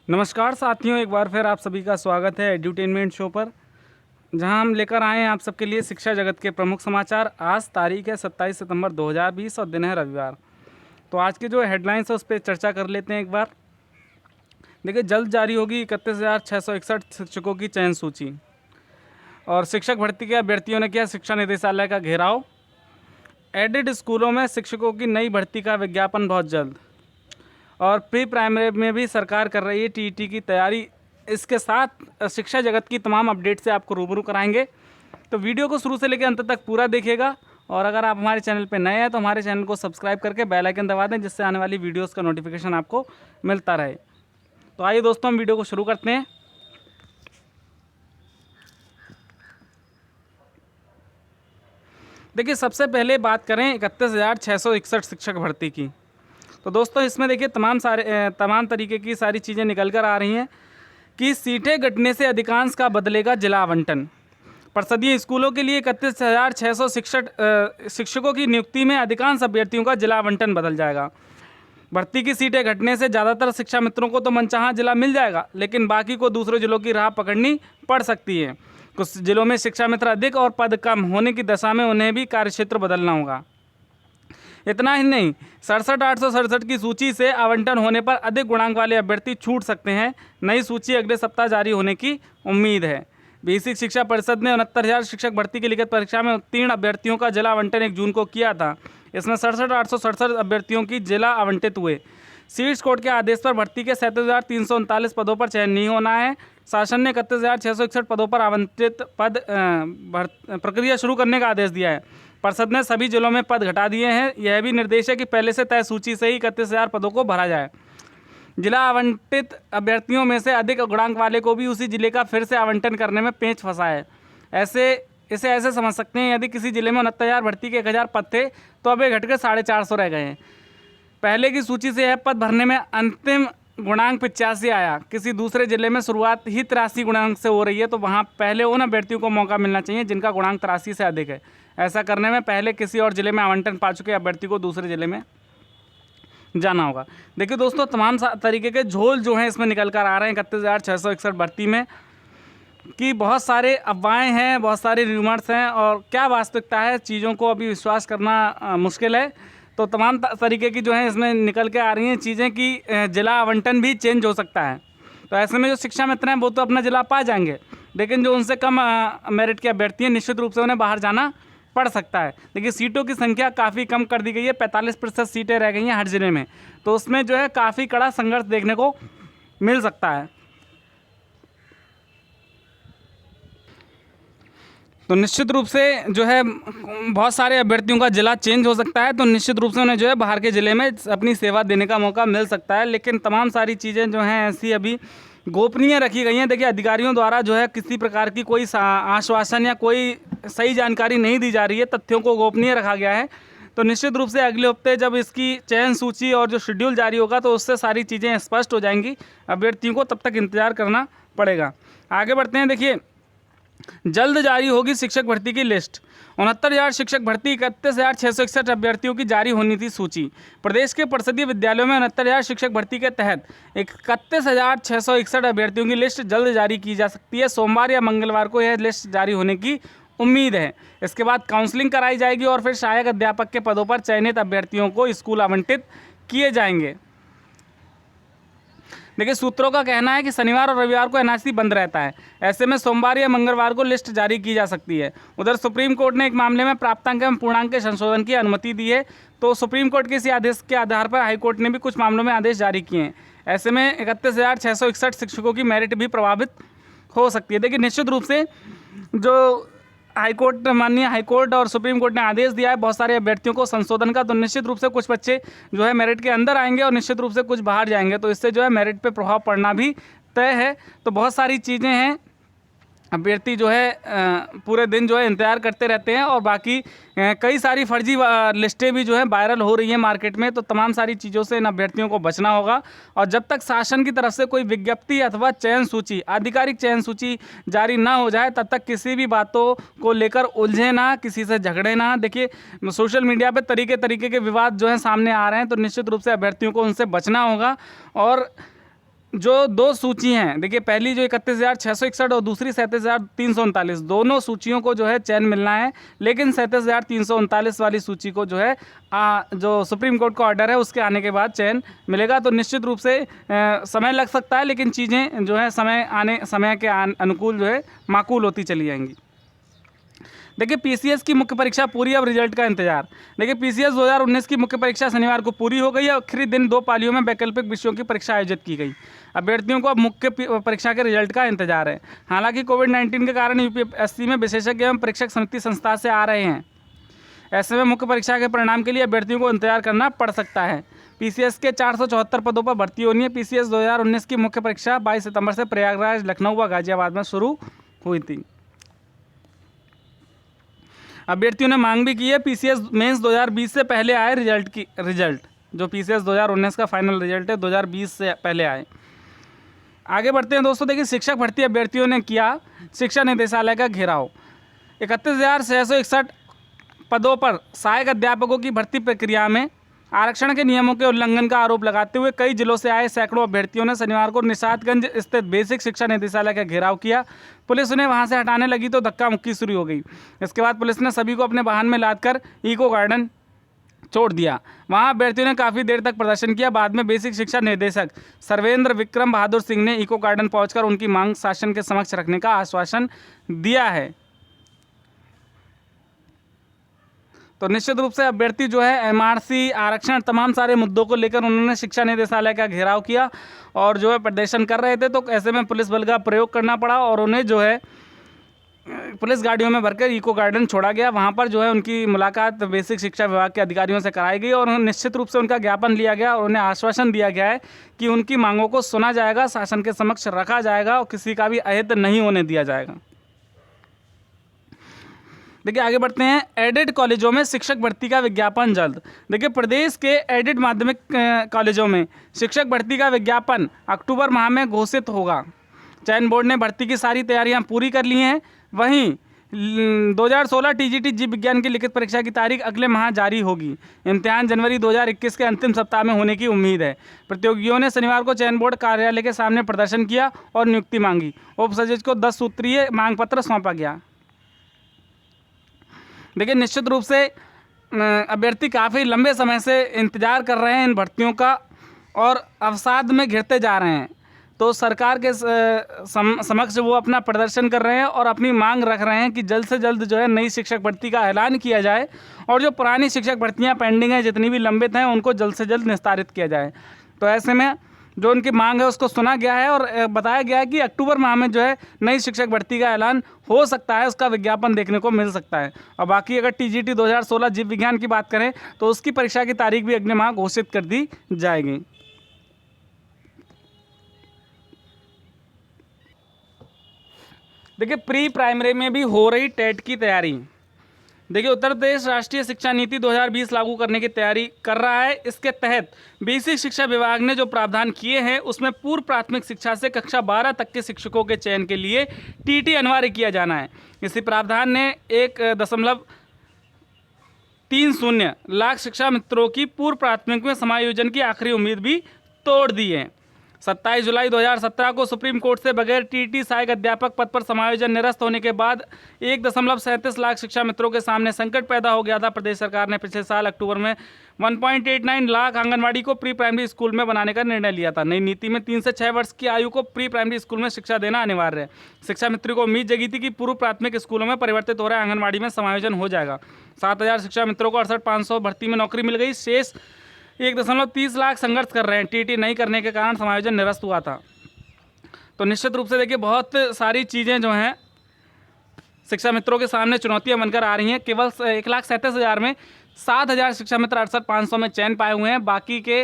नमस्कार साथियों, एक बार फिर आप सभी का स्वागत है एड्यूटेनमेंट शो पर, जहां हम लेकर आए हैं आप सबके लिए शिक्षा जगत के प्रमुख समाचार। आज तारीख है 27 सितंबर 2020 और दिन है रविवार। तो आज के जो हेडलाइंस है उस पर चर्चा कर लेते हैं एक बार। देखिए, जल्द जारी होगी 31,661 शिक्षकों की चयन सूची। और शिक्षक भर्ती के अभ्यर्थियों ने किया शिक्षा निदेशालय का घेराव। एडेड स्कूलों में शिक्षकों की नई भर्ती का विज्ञापन बहुत जल्द। और प्री प्राइमरी में भी सरकार कर रही है टीईटी की तैयारी। इसके साथ शिक्षा जगत की तमाम अपडेट से आपको रूबरू कराएंगे, तो वीडियो को शुरू से लेकर अंत तक पूरा देखिएगा। और अगर आप हमारे चैनल पर नए हैं तो हमारे चैनल को सब्सक्राइब करके बेल आइकन दबा दें, जिससे आने वाली वीडियोस का नोटिफिकेशन आपको मिलता रहे। तो आइए दोस्तों, हम वीडियो को शुरू करते हैं। देखिए, सबसे पहले बात करें 31,661 शिक्षक भर्ती की। तो दोस्तों, इसमें देखिए तमाम तरीके की सारी चीज़ें निकल कर आ रही हैं कि सीटें घटने से अधिकांश का बदलेगा जिला आवंटन। परिषदीय स्कूलों के लिए 31,600 शिक्षकों की नियुक्ति में अधिकांश अभ्यर्थियों का जिला आवंटन बदल जाएगा। भर्ती की सीटें घटने से ज़्यादातर शिक्षा मित्रों को तो मनचाहा जिला मिल जाएगा, लेकिन बाकी को दूसरे जिलों की राह पकड़नी पड़ सकती है। कुछ जिलों में शिक्षा मित्र अधिक और पद कम होने की दशा में उन्हें भी कार्यक्षेत्र बदलना होगा। इतना ही नहीं, 67,867 की सूची से आवंटन होने पर अधिक गुणांक वाले अभ्यर्थी छूट सकते हैं। नई सूची अगले सप्ताह जारी होने की उम्मीद है। बेसिक शिक्षा परिषद ने 69,000 शिक्षक भर्ती की लिखित परीक्षा में उत्तीर्ण अभ्यर्थियों का जिला आवंटन 1 जून को किया था। इसमें 67,867 अभ्यर्थियों की जिला आवंटित हुए। सीट्स कोर्ट के आदेश पर भर्ती के 37,339 पदों पर चयन नहीं होना है। शासन ने 31,661 पदों पर आवंटित प्रक्रिया शुरू करने का आदेश दिया है। परिषद ने सभी जिलों में पद घटा दिए हैं। यह भी निर्देश है कि पहले से तय सूची से ही 31,000 पदों को भरा जाए। जिला आवंटित अभ्यर्थियों में से अधिक गुणांक वाले को भी उसी जिले का फिर से आवंटन करने में पेंच फंसा है। इसे ऐसे समझ सकते हैं, यदि किसी जिले में 69,000 भर्ती के 1,000 पद थे तो अब ये घट के 450 रह गए हैं। पहले की सूची से यह पद भरने में अंतिम गुणांक 85 आया। किसी दूसरे जिले में शुरुआत ही 83 गुणांक से हो रही है, तो वहाँ पहले उन अभ्यर्थियों को मौका मिलना चाहिए जिनका गुणांक 83 से अधिक है। ऐसा करने में पहले किसी और जिले में आवंटन पा चुके अभ्यर्थी को दूसरे जिले में जाना होगा। देखिए दोस्तों, तमाम तरीके के झोल जो हैं इसमें निकल कर आ रहे हैं 31,661 भर्ती में, कि बहुत सारे अफवाहें हैं, बहुत सारे रूमर्स हैं, और क्या वास्तविकता है चीज़ों को अभी विश्वास करना मुश्किल है। तो तमाम तरीके की जो है इसमें निकल के आ रही हैं चीज़ें कि जिला आवंटन भी चेंज हो सकता है। तो ऐसे में जो शिक्षा मित्र हैं वो तो अपना जिला पा जाएंगे, लेकिन जो उनसे कम मेरिट के अभ्यर्थी हैं निश्चित रूप से उन्हें बाहर जाना पड़ सकता है। देखिए, सीटों की संख्या काफ़ी कम कर दी गई है, 45% सीटें रह गई हैं हर जिले में। तो उसमें जो है काफ़ी कड़ा संघर्ष देखने को मिल सकता है। तो निश्चित रूप से जो है बहुत सारे अभ्यर्थियों का जिला चेंज हो सकता है, तो निश्चित रूप से उन्हें जो है बाहर के ज़िले में अपनी सेवा देने का मौका मिल सकता है। लेकिन तमाम सारी चीज़ें जो हैं ऐसी अभी गोपनीय रखी गई हैं। देखिए, अधिकारियों द्वारा जो है किसी प्रकार की कोई आश्वासन या कोई सही जानकारी नहीं दी जा रही है, तथ्यों को गोपनीय रखा गया है। तो निश्चित रूप से अगले हफ्ते जब इसकी चयन सूची और जो शेड्यूल जारी होगा तो उससे सारी चीज़ें स्पष्ट हो जाएंगी। अभ्यर्थियों को तब तक इंतजार करना पड़ेगा। आगे बढ़ते हैं। देखिए, जल्द जारी होगी शिक्षक भर्ती की लिस्ट। 69,000 शिक्षक भर्ती 31,661 अभ्यर्थियों की जारी होनी थी सूची। प्रदेश के परिषदीय विद्यालयों में 69,000 शिक्षक भर्ती के तहत 31,661 अभ्यर्थियों की लिस्ट जल्द जारी की जा सकती है। सोमवार या मंगलवार को यह लिस्ट जारी होने की उम्मीद है। इसके बाद काउंसलिंग कराई जाएगी और फिर सहायक अध्यापक के पदों पर चयनित अभ्यर्थियों को स्कूल आवंटित किए जाएंगे। देखिए, सूत्रों का कहना है कि शनिवार और रविवार को एनआरसी बंद रहता है। ऐसे में सोमवार या मंगलवार को लिस्ट जारी की जा सकती है। उधर सुप्रीम कोर्ट ने एक मामले में प्राप्तांक एवं पूर्णांक के संशोधन की अनुमति दी है। तो सुप्रीम कोर्ट के इसी आदेश के आधार पर हाईकोर्ट ने भी कुछ मामलों में आदेश जारी किए हैं। ऐसे में 31,661 शिक्षकों की मेरिट भी प्रभावित हो सकती है। देखिए, निश्चित रूप से जो माननीय हाईकोर्ट और सुप्रीम कोर्ट ने आदेश दिया है बहुत सारे अभ्यर्थियों को संशोधन का, तो निश्चित रूप से कुछ बच्चे जो है मेरिट के अंदर आएंगे और निश्चित रूप से कुछ बाहर जाएंगे। तो इससे जो है मेरिट पे प्रभाव पड़ना भी तय है। तो बहुत सारी चीज़ें हैं, अभ्यर्थी जो है पूरे दिन जो है इंतज़ार करते रहते हैं, और बाकी कई सारी फर्जी लिस्टें भी जो है वायरल हो रही हैं मार्केट में। तो तमाम सारी चीज़ों से इन अभ्यर्थियों को बचना होगा। और जब तक शासन की तरफ से कोई विज्ञप्ति अथवा चयन सूची, आधिकारिक चयन सूची जारी ना हो जाए, तब तक किसी भी बातों को लेकर उलझे ना, किसी से झगड़े ना। देखिए, सोशल मीडिया पर तरीके के विवाद जो है सामने आ रहे हैं, तो निश्चित रूप से अभ्यर्थियों को उनसे बचना होगा। और जो दो सूची हैं, देखिए पहली जो 31,661 और दूसरी 37,339, दोनों सूचियों को जो है चयन मिलना है, लेकिन 37,339 वाली सूची को जो है जो सुप्रीम कोर्ट का ऑर्डर है उसके आने के बाद चयन मिलेगा। तो निश्चित रूप से समय लग सकता है, लेकिन चीज़ें जो है समय के अनुकूल जो है माकूल होती चली जाएंगी। देखिए पीसीएस की मुख्य परीक्षा पूरी, अब रिजल्ट का इंतजार। देखिए पीसीएस 2019 की मुख्य परीक्षा शनिवार को पूरी हो गई है। आखिरी दिन 2 पालियों में वैकल्पिक विषयों की परीक्षा आयोजित की गई। अभ्यर्थियों को अब मुख्य परीक्षा के रिजल्ट का इंतजार है। हालांकि कोविड-19 के कारण यूपीएससी में विशेषज्ञ एवं परीक्षक समिति संस्था से आ रहे हैं। ऐसे में मुख्य परीक्षा के परिणाम के लिए अभ्यर्थियों को इंतजार करना पड़ सकता है। पीसीएस के 474 पदों पर भर्ती होनी है। पीसीएस 2019 की मुख्य परीक्षा 22 सितंबर से प्रयागराज, लखनऊ व गाजियाबाद में शुरू हुई थी। अभ्यर्थियों ने मांग भी की है पीसीएस मेंस 2020 से पहले आए रिजल्ट जो पीसीएस 2019 का फाइनल रिजल्ट है 2020 से पहले आए। आगे बढ़ते हैं दोस्तों। देखिए शिक्षक भर्ती अभ्यर्थियों ने किया शिक्षा निदेशालय का घेराव। 31,661 पदों पर सहायक अध्यापकों की भर्ती प्रक्रिया में आरक्षण के नियमों के उल्लंघन का आरोप लगाते हुए कई जिलों से आए सैकड़ों अभ्यर्थियों ने शनिवार को निषादगंज स्थित बेसिक शिक्षा निदेशालय का घेराव किया। पुलिस उन्हें वहां से हटाने लगी तो धक्का मुक्की शुरू हो गई। इसके बाद पुलिस ने सभी को अपने वाहन में लादकर इको गार्डन छोड़ दिया। वहां अभ्यर्थियों ने काफ़ी देर तक प्रदर्शन किया। बाद में बेसिक शिक्षा निदेशक सर्वेंद्र विक्रम बहादुर सिंह ने इको गार्डन पहुंचकर उनकी मांग शासन के समक्ष रखने का आश्वासन दिया है। तो निश्चित रूप से अभ्यर्थी जो है एमआरसी, आरक्षण, तमाम सारे मुद्दों को लेकर उन्होंने शिक्षा निदेशालय का घेराव किया और जो है प्रदर्शन कर रहे थे। तो ऐसे में पुलिस बल का प्रयोग करना पड़ा और उन्हें जो है पुलिस गाड़ियों में भरकर इको गार्डन छोड़ा गया। वहाँ पर जो है उनकी मुलाकात बेसिक शिक्षा विभाग के अधिकारियों से कराई गई और निश्चित रूप से उनका ज्ञापन लिया गया और उन्हें आश्वासन दिया गया है कि उनकी मांगों को सुना जाएगा, शासन के समक्ष रखा जाएगा और किसी का भी अहित नहीं होने दिया जाएगा। देखिए आगे बढ़ते हैं। एडेड कॉलेजों में शिक्षक भर्ती का विज्ञापन जल्द। देखिए प्रदेश के एडेड माध्यमिक कॉलेजों में शिक्षक भर्ती का विज्ञापन अक्टूबर माह में घोषित होगा। चयन बोर्ड ने भर्ती की सारी तैयारियां पूरी कर ली हैं। वहीं 2016 टीजीटी जीव विज्ञान की लिखित परीक्षा की तारीख अगले माह जारी होगी। इम्तिहान जनवरी 2021 के अंतिम सप्ताह में होने की उम्मीद है। प्रतियोगियों ने शनिवार को चयन बोर्ड कार्यालय के सामने प्रदर्शन किया और नियुक्ति मांगी। उप सचिव को 10 सूत्रीय मांग पत्र सौंपा गया। देखिए निश्चित रूप से अभ्यर्थी काफ़ी लंबे समय से इंतज़ार कर रहे हैं इन भर्तियों का और अवसाद में घिरते जा रहे हैं। तो सरकार के समक्ष वो अपना प्रदर्शन कर रहे हैं और अपनी मांग रख रहे हैं कि जल्द से जल्द जो है नई शिक्षक भर्ती का ऐलान किया जाए और जो पुरानी शिक्षक भर्तियां पेंडिंग हैं, जितनी भी लंबित हैं, उनको जल्द से जल्द निस्तारित किया जाए। तो ऐसे में जो उनकी मांग है उसको सुना गया है और बताया गया है कि अक्टूबर माह में जो है नई शिक्षक भर्ती का ऐलान हो सकता है, उसका विज्ञापन देखने को मिल सकता है। और बाकी अगर टीजीटी 2016 जीव विज्ञान की बात करें तो उसकी परीक्षा की तारीख भी अगले माह घोषित कर दी जाएगी। देखिए प्री प्राइमरी में भी हो रही टेट की तैयारी। देखिए उत्तर प्रदेश राष्ट्रीय शिक्षा नीति 2020 लागू करने की तैयारी कर रहा है। इसके तहत बेसिक शिक्षा विभाग ने जो प्रावधान किए हैं उसमें पूर्व प्राथमिक शिक्षा से कक्षा 12 तक के शिक्षकों के चयन के लिए टीटी अनिवार्य किया जाना है। इसी प्रावधान ने 1.30 लाख शिक्षा मित्रों की पूर्व प्राथमिक में समायोजन की आखिरी उम्मीद भी तोड़ दी है। 27 जुलाई 2017 को सुप्रीम कोर्ट से बगैर टीटी सहायक अध्यापक पद पर समायोजन निरस्त होने के बाद 1.37 लाख शिक्षा मित्रों के सामने संकट पैदा हो गया था। प्रदेश सरकार ने पिछले साल अक्टूबर में 1.89 लाख आंगनवाड़ी को प्री प्राइमरी स्कूल में बनाने का निर्णय लिया था। नई नीति में 3 से 6 वर्ष की आयु को प्री प्राइमरी स्कूल में शिक्षा देना अनिवार्य है। शिक्षा मित्रों को उम्मीद जगी थी कि पूर्व प्राथमिक स्कूलों में परिवर्तित हो रहे आंगनवाड़ी में समायोजन हो जाएगा। 7,000 शिक्षा मित्रों को 68,500 भर्ती में नौकरी मिल गई। शेष 1.30 लाख संघर्ष कर रहे हैं। टीटी नहीं करने के कारण समायोजन निरस्त हुआ था। तो निश्चित रूप से देखिए बहुत सारी चीज़ें जो हैं शिक्षा मित्रों के सामने चुनौतियां बनकर आ रही हैं। केवल 1,37,000 में 7,000 शिक्षा मित्र 68,500 में चयन पाए हुए हैं। बाकी के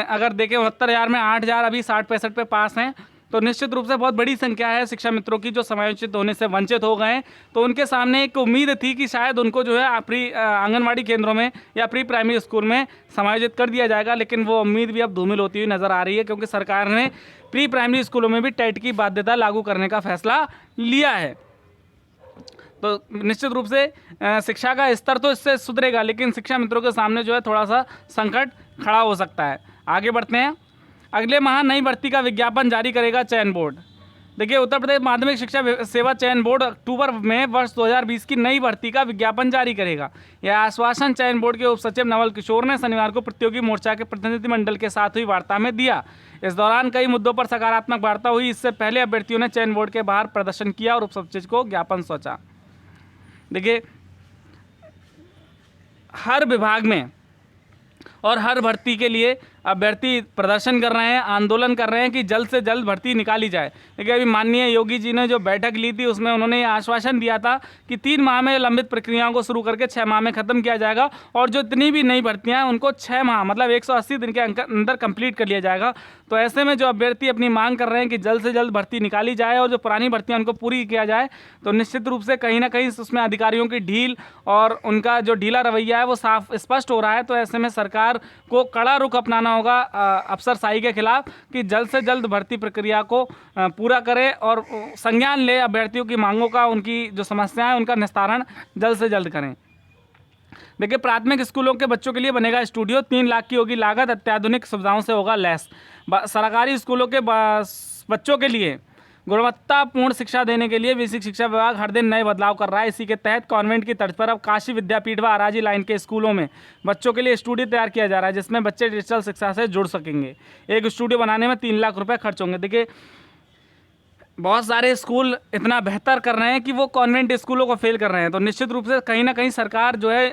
अगर देखें 69,000 में 8,000 अभी 60-65 पे पास हैं। तो निश्चित रूप से बहुत बड़ी संख्या है शिक्षा मित्रों की जो समायोजित होने से वंचित हो गए हैं। तो उनके सामने एक उम्मीद थी कि शायद उनको जो है प्री आंगनवाड़ी केंद्रों में या प्री प्राइमरी स्कूल में समायोजित कर दिया जाएगा, लेकिन वो उम्मीद भी अब धूमिल होती हुई नज़र आ रही है क्योंकि सरकार ने प्री प्राइमरी स्कूलों में भी टेट की बाध्यता लागू करने का फैसला लिया है। तो निश्चित रूप से शिक्षा का स्तर तो इससे सुधरेगा, लेकिन शिक्षा मित्रों के सामने जो है थोड़ा सा संकट खड़ा हो सकता है। आगे बढ़ते हैं। अगले माह नई भर्ती का विज्ञापन जारी करेगा चयन बोर्ड। देखिए, उत्तर प्रदेश माध्यमिक शिक्षा सेवा चयन बोर्ड अक्टूबर में वर्ष 2020 की नई भर्ती का विज्ञापन जारी करेगा। यह आश्वासन चयन बोर्ड के उप सचिव नवल किशोर ने शनिवार को प्रतियोगी मोर्चा के प्रतिनिधिमंडल के साथ हुई वार्ता में दिया। इस दौरान कई मुद्दों पर सकारात्मक वार्ता हुई। इससे पहले अभ्यर्थियों ने चयन बोर्ड के बाहर प्रदर्शन किया और उप सचिव को ज्ञापन सौंपा। देखिए, हर विभाग में और हर भर्ती के लिए अभ्यर्थी प्रदर्शन कर रहे हैं, आंदोलन कर रहे हैं कि जल्द से जल्द भर्ती निकाली जाए। देखिए, अभी माननीय योगी जी ने जो बैठक ली थी उसमें उन्होंने ये आश्वासन दिया था कि 3 माह में लंबित प्रक्रियाओं को शुरू करके 6 माह में ख़त्म किया जाएगा और जो इतनी भी नई भर्तियां हैं उनको 6 माह मतलब 180 दिन के अंदर कंप्लीट कर लिया जाएगा। तो ऐसे में जो अभ्यर्थी अपनी मांग कर रहे हैं कि जल्द से जल्द भर्ती निकाली जाए और जो पुरानी भर्तियाँ उनको पूरी किया जाए, तो निश्चित रूप से कहीं ना कहीं उसमें अधिकारियों की ढील और उनका जो ढीला रवैया है वो साफ स्पष्ट हो रहा है। तो ऐसे में सरकार को कड़ा रुख अपनाना होगा अफसरशाही के खिलाफ कि जल्द से जल्द भर्ती प्रक्रिया को पूरा करें और संज्ञान ले अभ्यर्थियों की मांगों का, उनकी जो समस्याएं हैं उनका निस्तारण जल्द से जल्द करें। देखिए, प्राथमिक स्कूलों के बच्चों के लिए बनेगा स्टूडियो, 3 लाख की होगी लागत, अत्याधुनिक सुविधाओं से होगा लैस। सरकारी स्कूलों के बच्चों के लिए गुणवत्तापूर्ण शिक्षा देने के लिए बेसिक शिक्षा विभाग हर दिन नए बदलाव कर रहा है। इसी के तहत कॉन्वेंट की तर्ज पर अब काशी विद्यापीठ व अराजी लाइन के स्कूलों में बच्चों के लिए स्टूडियो तैयार किया जा रहा है, जिसमें बच्चे डिजिटल शिक्षा से जुड़ सकेंगे। एक स्टूडियो बनाने में 3 लाख रुपए खर्च होंगे। देखिए, बहुत सारे स्कूल इतना बेहतर कर रहे हैं कि वो कॉन्वेंट स्कूलों को फेल कर रहे हैं। तो निश्चित रूप से कहीं ना कहीं सरकार जो है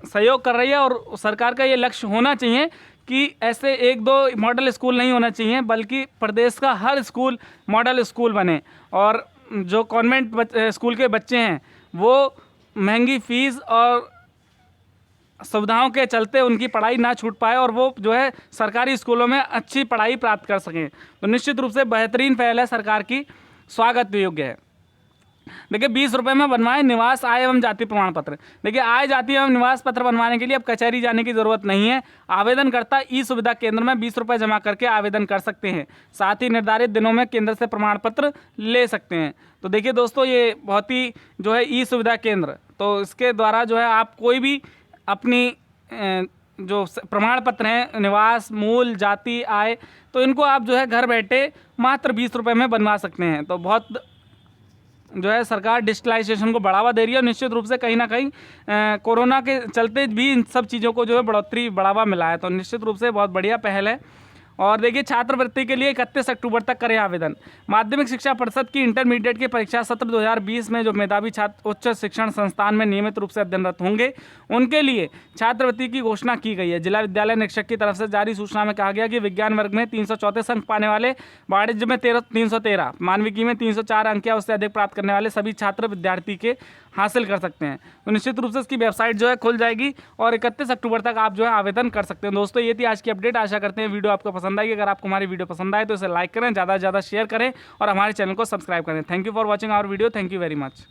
सहयोग कर रही है और सरकार का ये लक्ष्य होना चाहिए कि ऐसे 1-2 मॉडल स्कूल नहीं होना चाहिए, बल्कि प्रदेश का हर स्कूल मॉडल स्कूल बने और जो कॉन्वेंट स्कूल के बच्चे हैं वो महंगी फीस और सुविधाओं के चलते उनकी पढ़ाई ना छूट पाए और वो जो है सरकारी स्कूलों में अच्छी पढ़ाई प्राप्त कर सकें। तो निश्चित रूप से बेहतरीन पहल है सरकार की, स्वागत योग्य है। देखिए, 20 रुपये में बनवाएं निवास आय एवं जाति प्रमाण पत्र। देखिए, आय जाति एवं निवास पत्र बनवाने के लिए अब कचहरी जाने की जरूरत नहीं है। आवेदनकर्ता ई सुविधा केंद्र में 20 रुपये जमा करके आवेदन कर सकते हैं। साथ ही निर्धारित दिनों में केंद्र से प्रमाण पत्र ले सकते हैं। तो देखिए दोस्तों, ये बहुत ही जो है ई सुविधा केंद्र, तो इसके द्वारा जो है आप कोई भी अपनी जो प्रमाण पत्र हैं, निवास, मूल, जाति, आय, तो इनको आप जो है घर बैठे मात्र 20 रुपये में बनवा सकते हैं। तो बहुत जो है सरकार डिजिटलाइजेशन को बढ़ावा दे रही है और निश्चित रूप से कहीं ना कहीं कोरोना के चलते भी इन सब चीज़ों को जो है बढ़ावा मिला है। तो निश्चित रूप से बहुत बढ़िया पहल है। और देखिए, छात्रवृत्ति के लिए 31 अक्टूबर तक करें आवेदन। माध्यमिक शिक्षा परिषद की इंटरमीडिएट की परीक्षा सत्र 2020 में जो मेधावी छात्र उच्च शिक्षण संस्थान में नियमित रूप से अध्ययनरत होंगे उनके लिए छात्रवृत्ति की घोषणा की गई है। जिला विद्यालय निरीक्षक की तरफ से जारी सूचना में कहा गया कि विज्ञान वर्ग में 334 अंक पाने वाले, वाणिज्य में 313, मानविकी में 304 अंक या उससे अधिक प्राप्त करने वाले सभी छात्र विद्यार्थी के हासिल कर सकते हैं। तो निश्चित रूप से इसकी वेबसाइट जो है खुल जाएगी और 31 अक्टूबर तक आप जो है आवेदन कर सकते हैं। दोस्तों, ये थी आज की अपडेट। आशा करते हैं वीडियो आपको पसंद आई। अगर आपको हमारी वीडियो पसंद आए तो इसे लाइक करें, ज़्यादा से ज़्यादा शेयर करें और हमारे चैनल को सब्सक्राइब करें। Thank you for watching our video. Thank you very much.